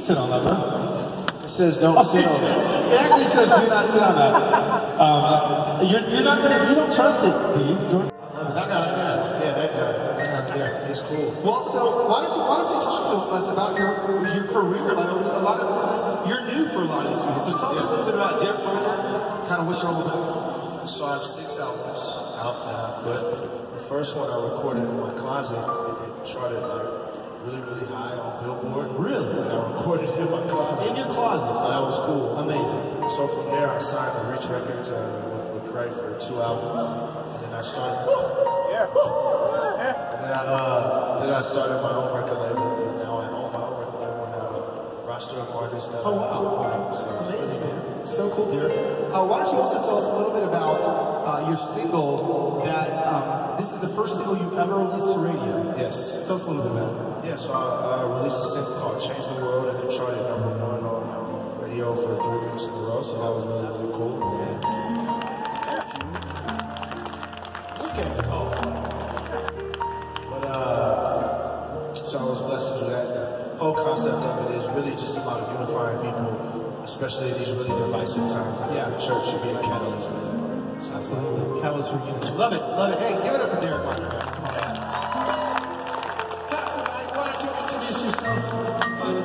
sit on that one. It says don't sit on it. It actually says do not sit on that. You're not gonna, you don't trust it, do you? That guy, yeah, that guy. Yeah, it's cool. Well, so why don't you talk to us about your career? Like a lot of this, you're new for a lot of these people. So tell us a little bit about Derek Minor, kind of what you're all about. So I have 6 albums out that I've put. The first one I recorded in my closet. It charted like really high on Billboard. Really? And I recorded it in my closet. In your closet. So that was cool. Amazing. So from there I signed to Reach Records with Lecrae for 2 albums. And then I started. And then I started my own record label, and now I own my own record label. I have a roster of artists that. Oh wow! So amazing, man. So cool, Derek. Why don't you also tell us a little bit about your single? That this is the first single you've ever released to radio. Yes. Tell us a little bit about it. Yeah. So I released a single called "Change the World," and it charted #1 on radio for 3 weeks in a row. So that was really cool. And so I was blessed to do that. The whole concept of it is really just about unifying people, especially in these really divisive times. Yeah, the church should be a catalyst for that. So absolutely. Catalyst for unity. Love it, love it. Hey, give it up for Derek Minor. Come on, man. Pastor Mike, why don't you introduce yourself?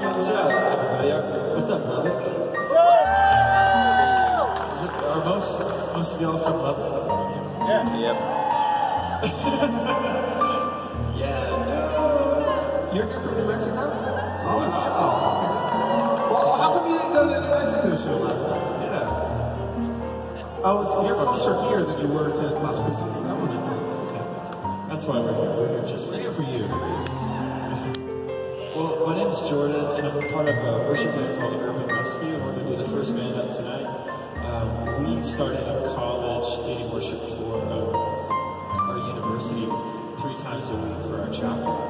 What's up, everybody? What's up, Lubbock? What's up? Are most of y'all from Lubbock? Yeah. Yep. You're from New Mexico? Oh, wow. Well, how come you didn't go to the New Mexico show last night? Yeah. Oh, so you're closer here than you were to Las Cruces. That would make sense. That's why we're here. We're here just We're here for you. Well, my name's Jordan, and I'm part of a worship band called Urban Rescue. We're going to be the first band up tonight. We started in college leading worship for our university 3 times a week for our chapel.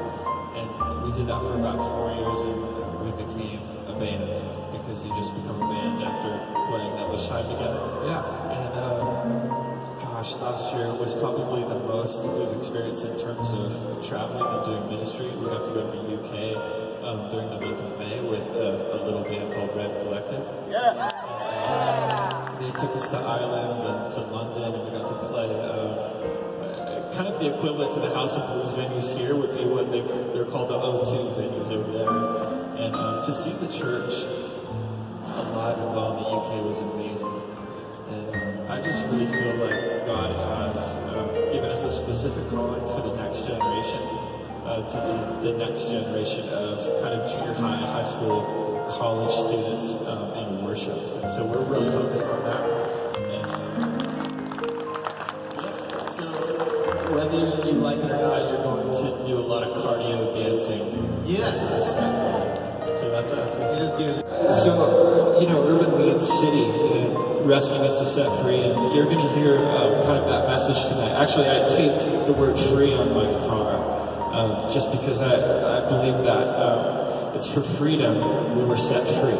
And we did that for about 4 years, and we became a band because you just become a band after playing that much time together. Yeah. And gosh, last year was probably the most we've experienced in terms of traveling and doing ministry. We got to go to the UK during the month of May with a little band called Red Collective. Yeah. They took us to Ireland and to London, and we got to play. Kind of the equivalent to the House of Blues venues here would be what they're called the O2 venues over there. And to see the church alive and well in the UK was amazing. And I just really feel like God has given us a specific calling for the next generation, to be the next generation of kind of junior high school, college students in worship. And so we're really focused on that. Whether you like it or not, you're going to do a lot of cardio dancing. Yes. So that's us. It is good. So, Urban means city, and rescuing us to set free, and you're going to hear kind of that message tonight. Actually, I taped the word free on my guitar, just because I believe that it's for freedom we were set free.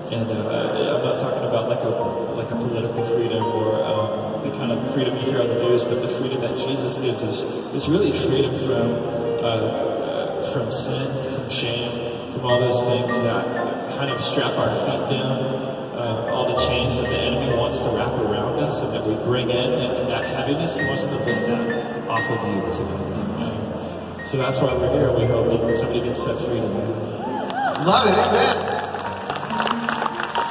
And I'm not talking about like a political freedom or the kind of freedom you hear on the news, but the freedom that Jesus gives is really freedom from sin, from shame, from all those things that kind of strap our feet down, all the chains that the enemy wants to wrap around us and that we bring in, and that heaviness, he wants to lift that off of you tonight. So that's why we're here. We hope that somebody gets set free tonight. Love it, amen.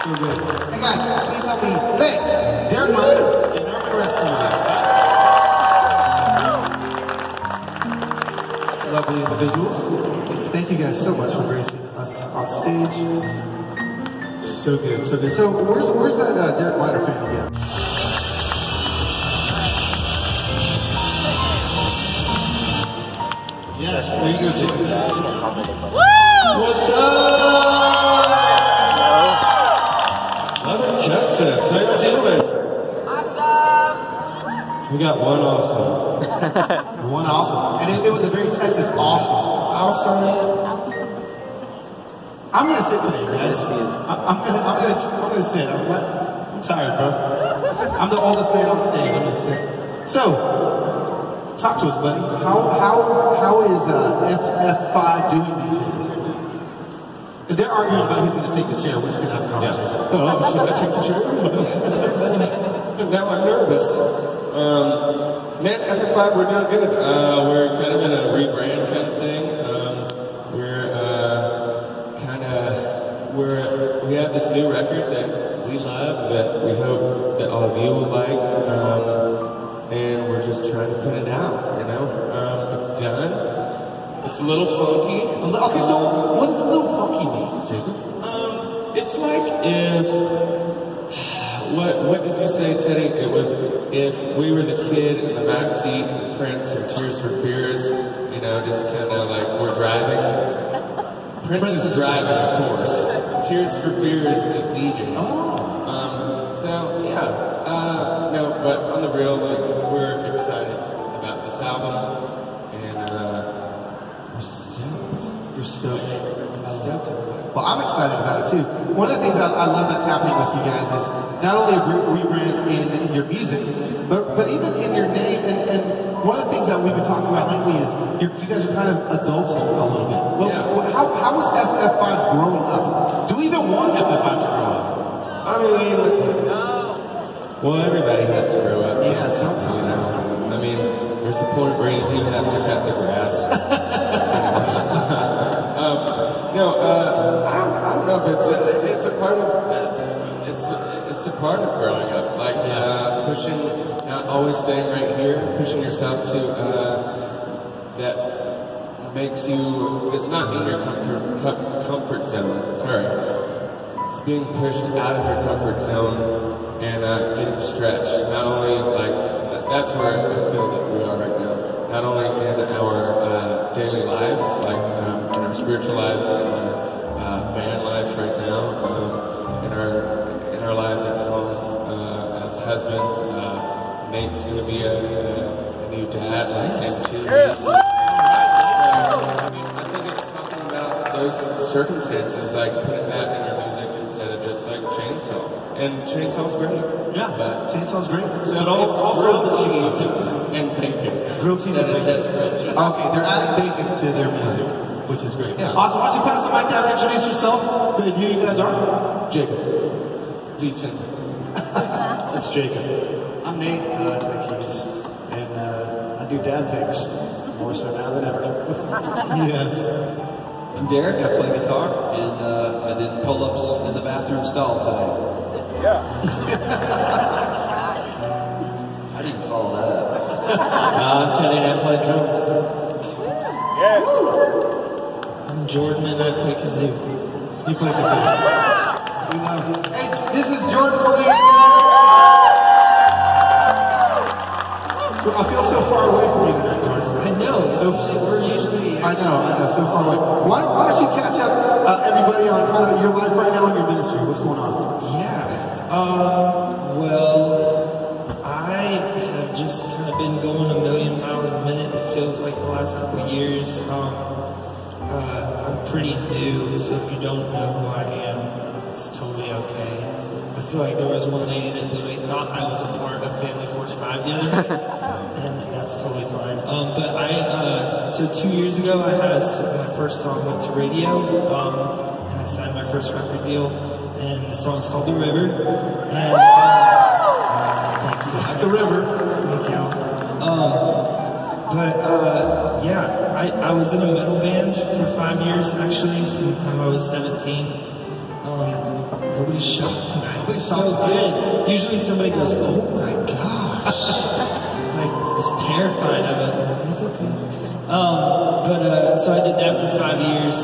So good. Hey guys, please help me thank Derek Minor and Urban Rescue. Lovely individuals. Thank you guys so much for gracing us on stage. So good, so good. So where's that Derek Minor fan again? Yes, there you go, Jake. What's up? Texas, how y'all doing? Awesome. We got one awesome. One awesome. And it was a very Texas awesome. I'm gonna sit today, guys. I'm gonna sit. I'm tired, bro. I'm the oldest man on stage. I'm gonna sit. So, talk to us, buddy. How is F5 doing these days? They're arguing about who's going to take the chair. We're just going to have a conversation. Oh, should I take the chair? Now I'm nervous. Man, FF5, we're doing good. We're kind of in a rebrand kind of thing. We have this new record that we love, that we hope that all of you will like, and we're just trying to put it out, you know? It's done. It's a little funky. Okay, so what does a little funky mean, Jacob? It's like if... What did you say, Teddy? It was if we were the kid in the backseat of Prince or Tears for Fears, you know, just kind of like we're driving. Prince is driving, of course. Tears for Fears is DJ. So yeah, no, but on the real, like we're excited about this album, and we're stoked. You're stoked. Stoked. Well, I'm excited about it too. One of the things I love that's happening with you guys is not only a rebrand in your music, but even in your name. And one of the things that we've been talking about lately is you guys are kind of adulting a little bit. Well, Yeah. How was FF5 growing up? Do we even want FF5 to grow up? I mean, well, everybody has to grow up. Yeah, sometime, sometimes. you know? I mean, there's a point where you do have to cut the grass. I don't know if it's a part of it's a part of growing up. Like pushing, not always staying right here, pushing yourself to that makes you. It's not in your comfort zone. Sorry, it's being pushed out of your comfort zone and getting stretched. Not only like that's where I feel that we are right now. Not only in our daily lives, like in our spiritual lives, in our band life right now, in our lives at home as husbands. Nate's going to be a new dad, like him too. I think it's talking about those circumstances, like putting that in your music instead of just like Chainsaw. And Chainsaw's great. Yeah, but Chainsaw's great. So also cheese and bacon. Grilled cheese and bacon. Okay, they're adding bacon to their music, which is great. Yeah. Awesome. Why don't you pass the mic down and introduce yourself, who you guys are? Jacob, lead singer. It's Jacob. I'm Nate, the keys, and I do dad things more so now than ever. Yes. I'm Derek, I play guitar, and I did pull-ups in the bathroom stall today. Yeah. I didn't follow that up. I'm Teddy and I play drums. Yeah. I'm Jordan and I play kazoo. You play kazoo. We love you. Hey, this is Jordan Feliz. I feel so far away from you tonight, Jordan. I know, so we're usually... I know, so far away. Why don't you catch up, everybody, on kind of your life right now and your ministry? What's going on? Yeah. Well, I have just kind of been going a million miles a minute. It feels like the last couple of years. I'm pretty new, so if you don't know who I am, it's totally okay. I feel like there was one lady that literally thought I was a part of Family Force 5 the other day, and that's totally fine. But so 2 years ago, I had my first song went to radio, and I signed my first record deal, and the song's called The River. And thank you. At the river. Thank you. I was in a metal band for 5 years, actually, from the time I was 17. Nobody's shocked tonight. It's so good. Usually somebody goes, oh my gosh. Like, it's terrified of it. It's okay. So I did that for 5 years.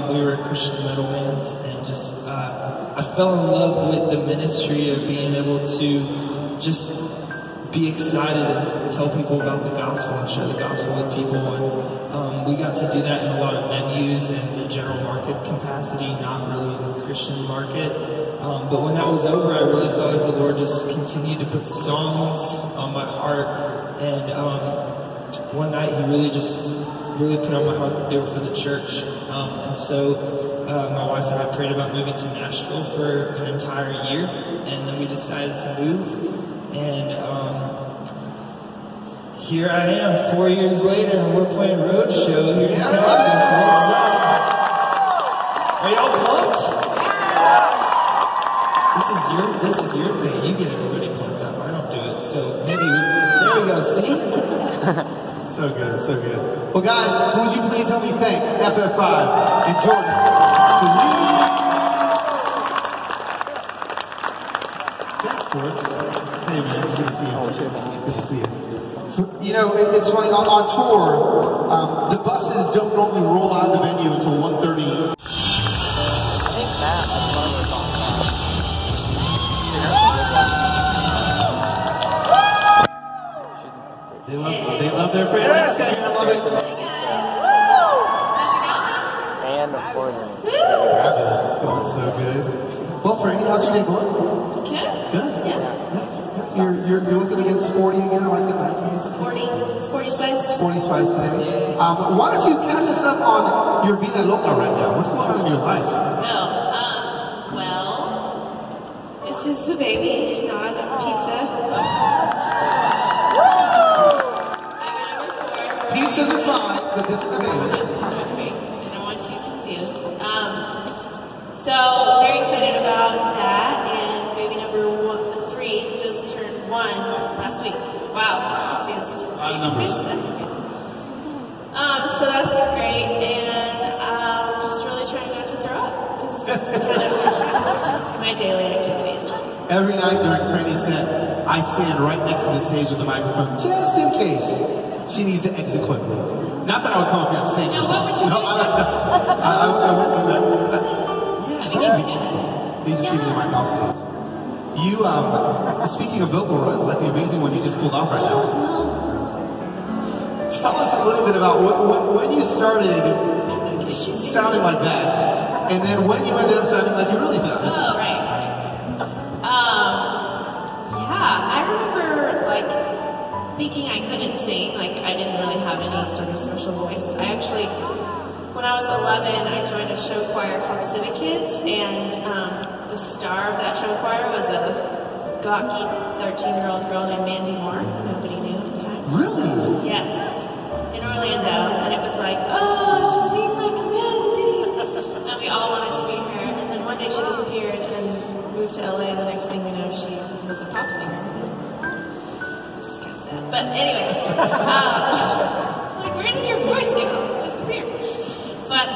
We were a Christian metal band, and just, I fell in love with the ministry of being able to just be excited and tell people about the gospel and share the gospel with people. And we got to do that in a lot of venues in the general market capacity, not really in the Christian market. But when that was over, I really felt like the Lord just continued to put songs on my heart. And one night He really put on my heart that they were for the church. And so my wife and I prayed about moving to Nashville for an entire year. And then we decided to move. And here I am 4 years later, and we're playing Roadshow here in Texas. What's up? Are y'all pumped? This is your thing. You get everybody pumped up. I don't do it. So maybe there we go. See? So good, so good. Well, guys, would you please help me thank FF5 and Jordan for leading. Thanks, Jordan. Hey, man, good to see you. Good to see you. You know, it's funny, on tour, the buses don't normally roll out of the venue until 1:30. They love their Francesca. I love it. And of course. Fabulous. It's going so good. Well, Frankie, how's your day going? Good. Good. Yeah. You're looking to get sporty again, I like the Nikes. Sporty spice. Sporty spice today. Why don't you catch us up on your vida loca right now? What's going on in your life? Well, this is the baby, not a pizza. Pizzas are fine, but this is a baby. Didn't want you confused. So very excited about that, and baby number 3 just turned 1 last week. Wow, confused. So that's been great, and just really trying not to throw up. This is kind of my daily activities. Every night during Franny's set, I stand right next to the stage with the microphone, just in case she needs to exit quickly. Not that I would come up here and sing or something. No, I wouldn't do that. You just give me the mic off stage. You, speaking of vocal runs, like the amazing one you just pulled off right now. Tell us a little bit about when you started sounding like that, and then when you ended up sounding like you really sounded. Oh, right. Yeah, I remember, like, thinking I couldn't sing, like I didn't really have any sort of special voice. I actually, when I was 11, I joined a show choir called Civic Kids, and the star of that show choir was a gawky 13-year-old girl named Mandy Moore, who nobody knew at the time. Really? Yes, in Orlando, and it was like, oh, just sing like Mandy, and we all wanted to be her, and then one day she disappeared and moved to LA, and the next thing we know, she was a pop singer. But anyway, like, where did your voice go? It disappeared. But,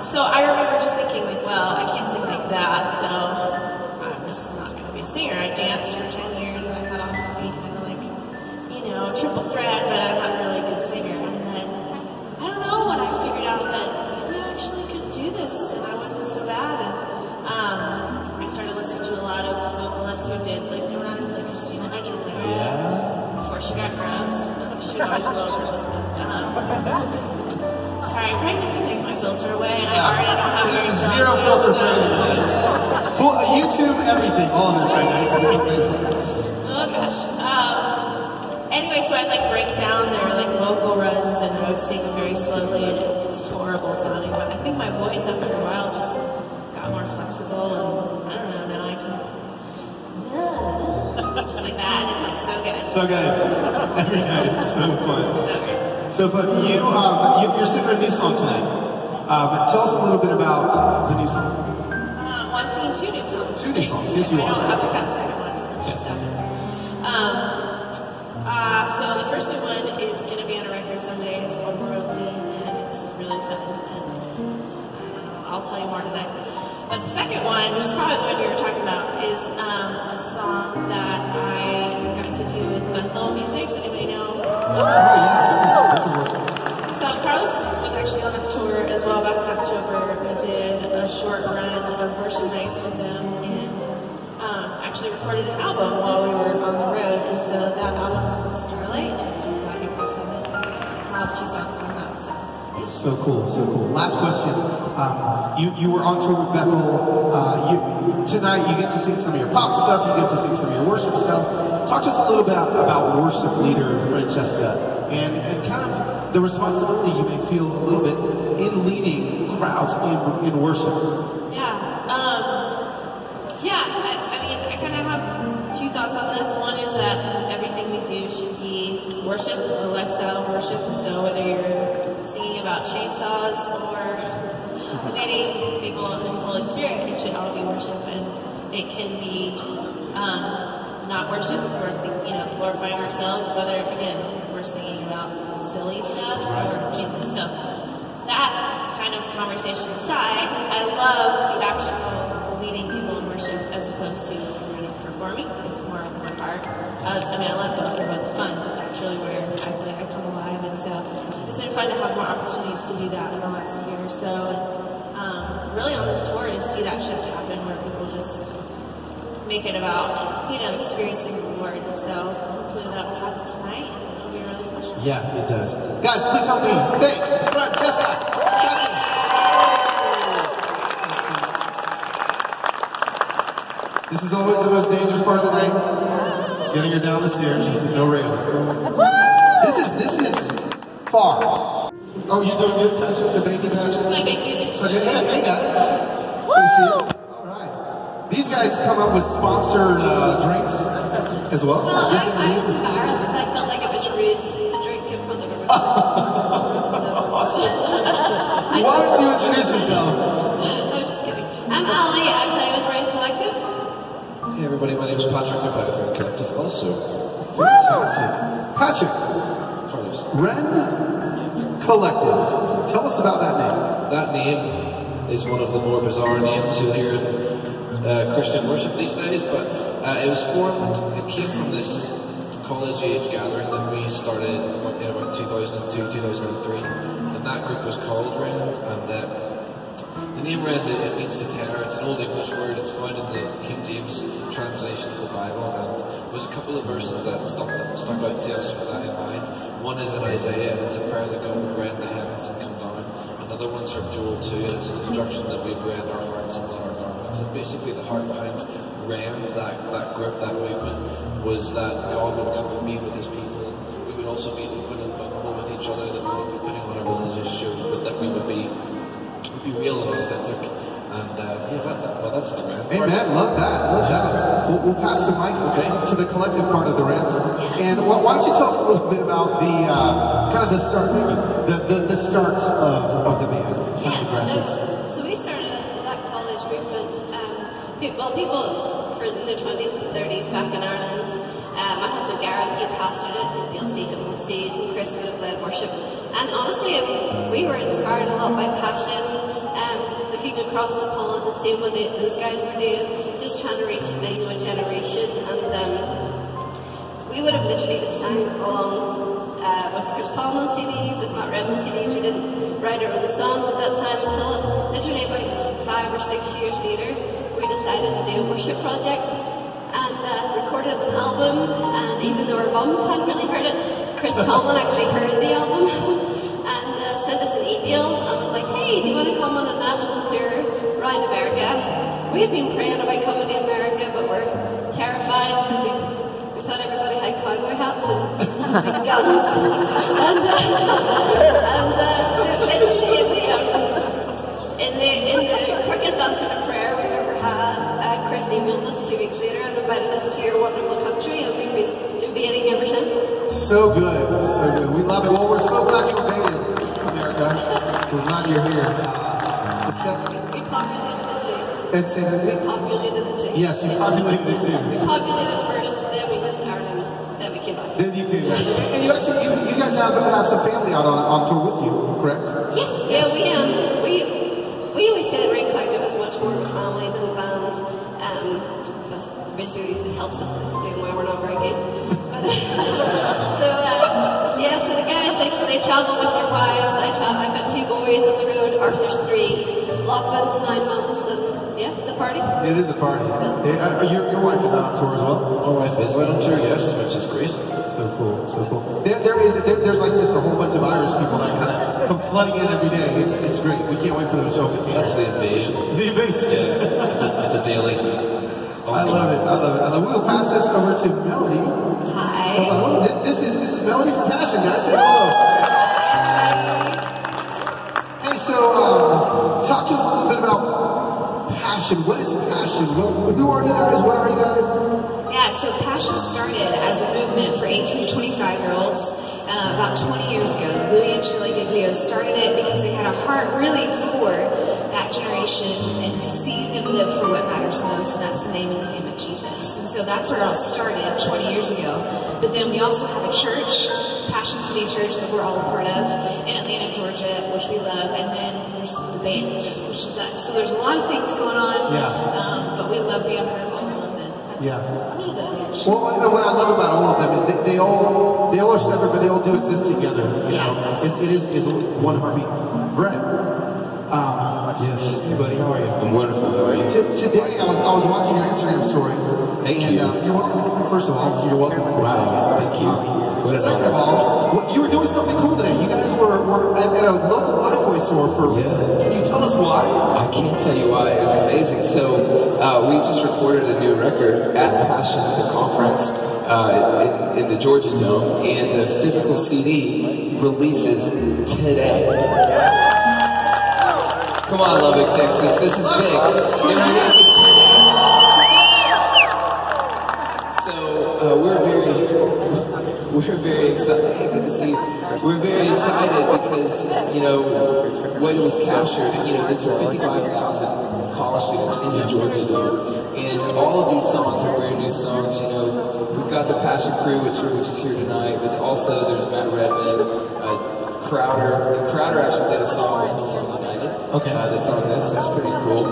so I remember just thinking, like, well, I can't sing like that, so I'm just not going to be a singer. I danced for 10 years, and I thought I'll just be kind of like, you know, triple threat, but I'm not really a good singer. And then, I don't know, when I figured out that maybe I actually could do this, and I wasn't so bad, and I started listening to a lot of vocalists who did, like, the runs, like Christina Aguilera. Yeah. She got gross. She was always a little gross. Sorry, pregnancy takes my filter away, and I already don't have very strong Zero filter voice, pregnancy. Full YouTube, everything, all of this right now. Oh gosh. Anyway, so I'd like break down their like vocal runs, and I would sing very slowly, and it was just horrible sounding. But I think my voice after a while just got more flexible, and I don't know. Now I can just like that. It's like so good. So good. Every night, it's so fun. So fun. You're singing a new song tonight. Tell us a little bit about the new song. Well, I'm singing 2 new songs. 2 new songs, yes you I are. don't have to cut the second one. So the first new one is going to be on a record someday. It's called Royalty, and it's really fun. And I'll tell you more tonight. But the second one, which is probably the one you were talking about, is a song that I got to do with Bethel Music. Does anybody know? So Carlos was actually on that tour as well back in October. We did a short run of worship nights with them, and actually recorded an album while we were on the road. And so that album is called Starlight, and it's out April 7th. I'll have 2 songs on that. So cool, so cool. Last question. You were on tour with Bethel. Tonight you get to sing some of your pop stuff, you get to sing some of your worship stuff. Talk to us a little bit about worship leader Francesca and kind of the responsibility you may feel a little bit in leading crowds in worship. I mean, I kind of have 2 thoughts on this. One is that everything we do should be worship, a lifestyle of worship. And so whether you're singing about chainsaws or leading leading people in the Holy Spirit, it should all be worship, and it can be not worship if we're glorifying ourselves, whether again we're singing about silly stuff or Jesus. So that kind of conversation aside, I love the actual leading people in worship as opposed to kind of performing. It's more of my heart. I love both. They're both fun, but that's really where I feel like I come alive. And so it's been fun to have more opportunities to do that in the last year or so. And really on this tour to see that shift happen where people just make it about, experiencing the Lord. And so hopefully that will happen tonight. It'll be really special. Yeah, it does. Guys, please help me thank Francesca. This is always the most dangerous part of the night. Getting her down the stairs with no rail. This is far. Oh, you doing good, Patrick? The baby Patrick? My baby. Hey guys. Good to see you. All right. These guys come up with sponsored drinks as well. Well, I was embarrassed because I felt like it was rude to drink in front of everyone. Why don't you introduce yourself? I'm just kidding. I'm Ali. I play with Rain Collective. Hey everybody, my name is Patrick. I play with Ren Collective also. Fantastic. Patrick, Carlos. Ren Collective. Tell us about that name. That name is one of the more bizarre names you'll hear in Christian worship these days, but it came from this college age gathering that we started in about 2002, 2003, and that group was called Rend, and the name Rend, it means to tear. It's an old English word. It's found in the King James translation of the Bible, and there's a couple of verses that stuck out to us with that in mind. One is in Isaiah, and it's a prayer that God would rend the heavens and come down. Another one's from Joel 2, and it's an instruction that we'd rend our hearts and not our garments. And basically the heart behind Rend, that group, that movement, was that God would come and be with his people. We would also be open and vulnerable with each other, that we would be putting on a religious show, but that we would be real and authentic. And that's the Rend. Amen. Love that. We'll pass the mic to the collective part of the Rend. And why don't you tell us a little bit about the kind of the start, the start of the band? So we started that college movement. People for in their 20s and 30s back in Ireland. My husband Gareth, he pastored it, and you'll see him on stage, and Chris would have led worship. And honestly, we were inspired a lot by Passion, looking across the pond and seeing what those guys were doing, just trying to reach a new generation. And we would have literally just sang along with Chris Tomlin CDs, if not Redmond CDs. We didn't write our own songs at that time until literally about 5 or 6 years later, we decided to do a worship project and recorded an album. And even though our mums hadn't really heard it, Chris Tomlin actually heard the album and sent us an email and was like, hey, do you want to come on a national tour around America? We had been praying about coming to America, but we're terrified because we thought everybody had cowboy hats and big guns. And so literally in the quickest answer to prayer we've ever had, Chris emailed us 2 weeks later and invited us to your wonderful country, and we've been invading ever since. So good. We love it. Well, we're so glad you invaded America. We're glad you're here. We populated it too. And say that we populated it too. Yes, you populated it too. We populated it first, then we went to Ireland, then we came back. Then you came back. And you actually, you guys have some family out on tour with you, correct? Yes. Yeah, we always said Rain Collective was much more of a family than a band. That's basically it helps us explain why we're not very good. But, so the guys, they travel with their wives. I've got 2 boys on the road. Arthur's 3. Lachlan's 9 months. And yeah, it's a party. It is a party. Your wife is out on tour as well? My wife is out on tour, yes, which is great. So cool. There's like just a whole bunch of Irish people that kind of come flooding in every day. It's great. We can't wait for them to show up. That's the invasion. The invasion. Yeah, it's a daily thing. I love it. We'll pass this over to Melody. Hi. Hello. This is Melody from Passion, guys. Say hello. Hey, so talk to us a little bit about Passion. What is Passion? Who are you guys? What are you guys? Yeah, so Passion started as a movement for 18 to 25-year-olds about 20 years ago. Louie and Shirley Giglio started it because they had a heart really for that that generation and to see them live for what matters most, and that's the name and the fame of Jesus. And so that's where it all started 20 years ago. But then we also have a church, Passion City Church, that we're all a part of in Atlanta, Georgia, which we love. And then there's the band, which is us. So there's a lot of things going on. Yeah. But we love being part of all of them. And that's Yeah. a little bit of it. Well, what I love about all of them is they all are separate, but they all do exist together. You know, it is one heartbeat. Brett, Yes. hey buddy, how are you? I'm wonderful. How are you? Today I was watching your Instagram story. Thank and, you. You're welcome. First of all, you're welcome. Thank you. What an Second of all, you were doing something cool today. You guys were at a local Lifeway store for a reason. Can you tell us why? I can't tell you why. It was amazing. So we just recorded a new record at Passion, the conference in the Georgia Dome, and the physical CD releases today. Come on, Lubbock, Texas. This is big. It releases today. So we're very excited. Hey, good to see you. We're very excited because, you know, what was captured, you know, these are 55,000 college students in the Georgia Dome. And all of these songs are brand new songs. You know, we've got the Passion Crew, which is here tonight, but also there's Matt Redman, Crowder. And Crowder actually did a song with Hillsong United. Okay. That's on this. That's pretty cool.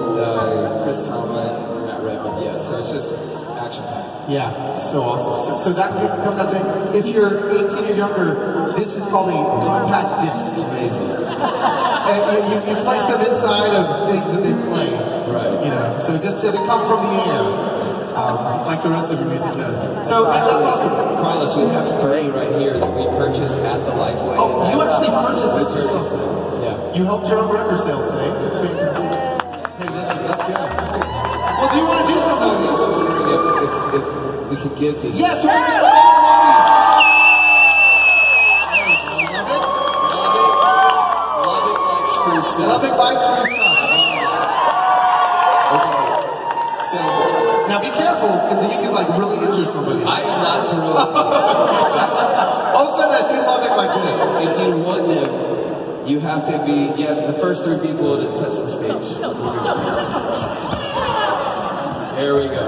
Chris Tomlin, Matt Redman. Yeah, so it's just action-packed. Yeah, so awesome. So that comes out saying, if you're 18 or younger, this is called a compact disc. It's amazing. And you place them inside of things that they play. Right. You know, so it just doesn't come from the air. Like the rest of your music does. So that's awesome. Carlos, we have 3 right here that we purchased at the Lifeway. Oh, you actually purchased this We yourself? purchased them. Yeah. You helped your own record sales today. Fantastic. Hey, listen, that's good. That's good. Well, do you want to do something with this? If we could give these. Yes, we're going to take one of these. Lubbock likes free stuff. Lubbock likes free stuff. Okay. So, Now be careful, because you can like really injure somebody. I am not thrilled. All of a sudden I see Lubbock like this. If you want them, you have to be, the first 3 people to touch the stage. There we go.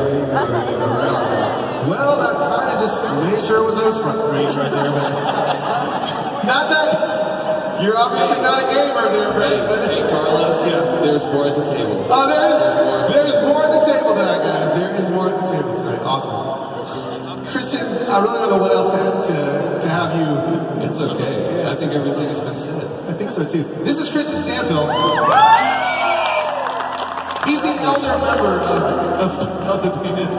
Well, that kind of just made sure it was those front 3s right there, but not that. You're obviously not a gamer there, Brett. But Hey, Carlos, there's more at the table. oh, there's more at the table tonight, guys. There is more at the table tonight. Awesome. Christian, I really don't know what else to have you. It's okay. I think everything has been said. I think so too. This is Christian Stanfield. He's the elder member of the band.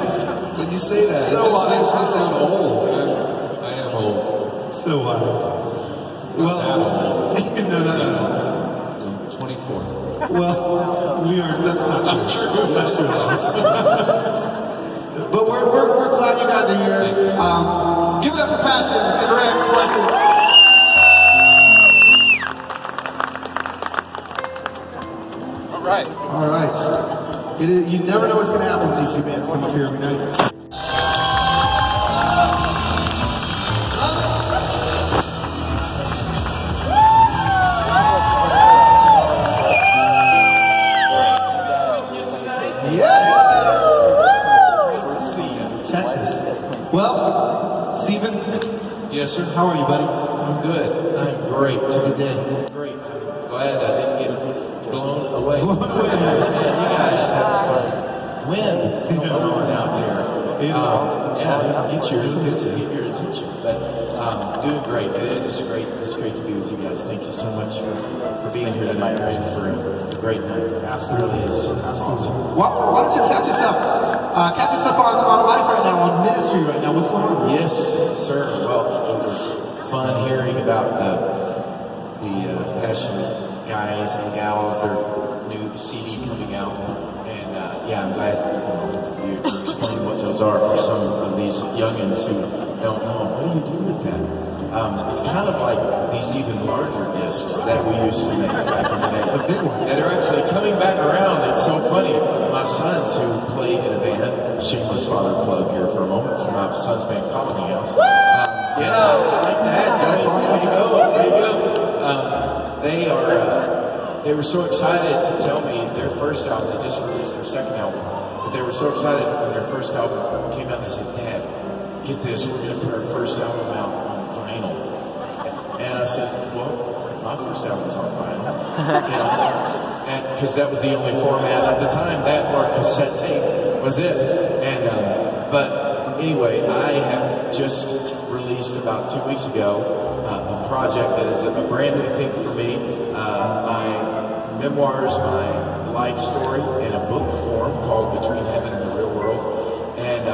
When you say that, So it just wise. makes me sound old. I am old. So wise. Well, no. 24. Well, we are. That's not true. That's true. But we're glad you guys are here. Give it up for Passion and Rick Collective. All right. You never know what's going to happen when these 2 bands come up here every night. Yes, sir. How are you, buddy? I'm good. I'm great. It's a good day. Great. I'm glad I didn't get blown away. You guys have some wind going on out there. Get your attention. But doing great. It's great. It's great to be with you guys. Thank you so much for being here tonight and for a great night. Absolutely is. Awesome. Why don't you catch us up? Catch us up on life right now, on ministry right now. What's going on? Yes, sir. Well, it was fun hearing about the Passionate guys and gals, their new CD coming out. And I'm glad you explained what those are for some of these youngins who don't know. What do you do with that? It's kind of like these even larger discs that we used to make back in the day. The big ones. And they're actually coming back around. It's so funny. My sons who played in a band, shameless father plug here for a moment, for my son's band Colony House. I like that. Johnny. There you go. There you go. They are they were so excited to tell me their first album, they just released their second album, but they were so excited when their first album came out, they said, Dad, get this, we're going to put our first album out on vinyl. And I said, well, my first album was on vinyl. You know, and because that was the only format at the time, that or cassette tape was it. And but anyway, I have just released about 2 weeks ago a project that is a brand new thing for me. My memoirs, my life story in a book form called Between Heaven and the Real World. And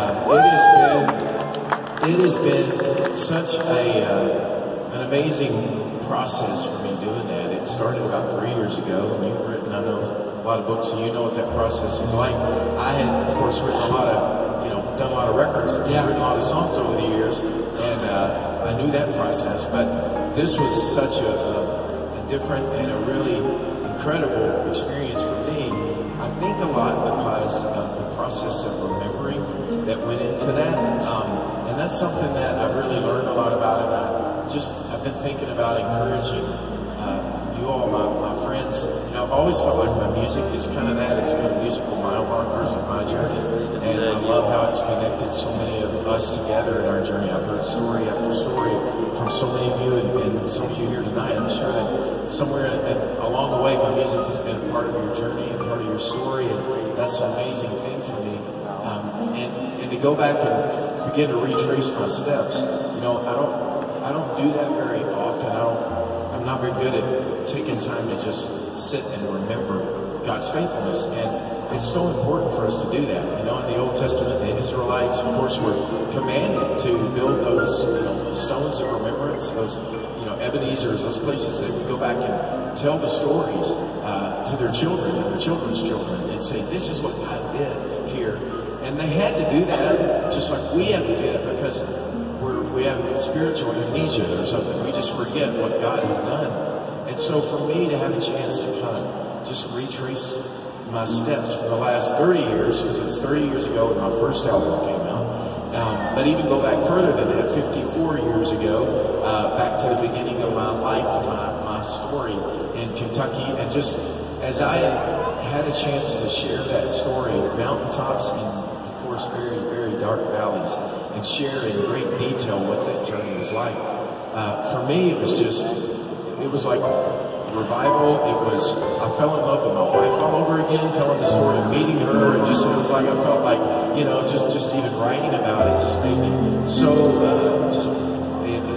it has been such an amazing process for me doing that. It started about 3 years ago, and you've written, I know, a lot of books, so you know what that process is like. I had, of course, written a lot of, done a lot of records, written a lot of songs over the years, and I knew that process. But this was such a different and a really incredible experience for me. I think a lot because of the process of remembering that went into that, and that's something that I've really learned a lot about, and I've been thinking about encouraging you all, my friends. I've always felt like my music is kind of that. It's kind of musical mile markers of my journey, and I love how it's connected so many of us together in our journey. I've heard story after story from so many of you, and some of you here tonight. I'm sure that somewhere along the way, my music has been a part of your journey and part of your story, and that's an amazing thing for me. And to go back and begin to retrace my steps, I don't do that very often. I'm not very good at taking time to just sit and remember God's faithfulness, and it's so important for us to do that. In the Old Testament, the Israelites, of course, were commanded to build those stones of remembrance, those Ebenezer's, those places that would go back and tell the stories to their children and their children's children, and say, this is what God did here. And they had to do that just like we have to do it, because we have spiritual amnesia or something. We just forget what God has done. And so for me to have a chance to kind of just retrace my steps for the last 30 years, because it's 30 years ago when my first album came out, but even go back further than that, 54 years ago, back to the beginning of my life and my story in Kentucky. And just as I had a chance to share that story, mountaintops and, of course, very, very dark valleys, and share in great detail what that journey was like. For me, it was like revival. I fell in love with my wife all over again, telling the story of meeting her, and it was like I felt like, just even writing about it just made me so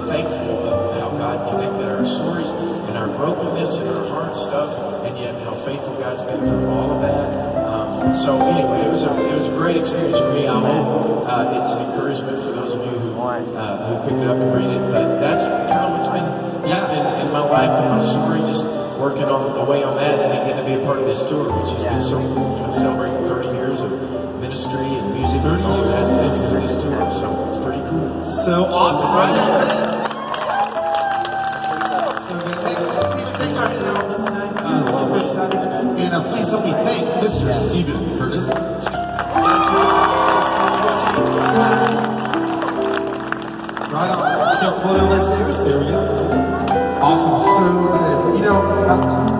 thankful of how God connected our stories and our brokenness and our hard stuff, and yet how faithful God's been through all of that. So anyway, it was a great experience for me. I hope it's an encouragement for those of you who pick it up and read it. But that's kind of what's been in my life and my story, just working away on that, and then getting to be a part of this tour, which has been so kind of celebrating 30 years of ministry and music and all that through this tour. So it's pretty cool. So awesome, right? Thanks for hanging out with us tonight. Super excited. And please help me thank Mr. Stephen Curtis. Right on. Put on the stairs. There we go. Awesome. So good.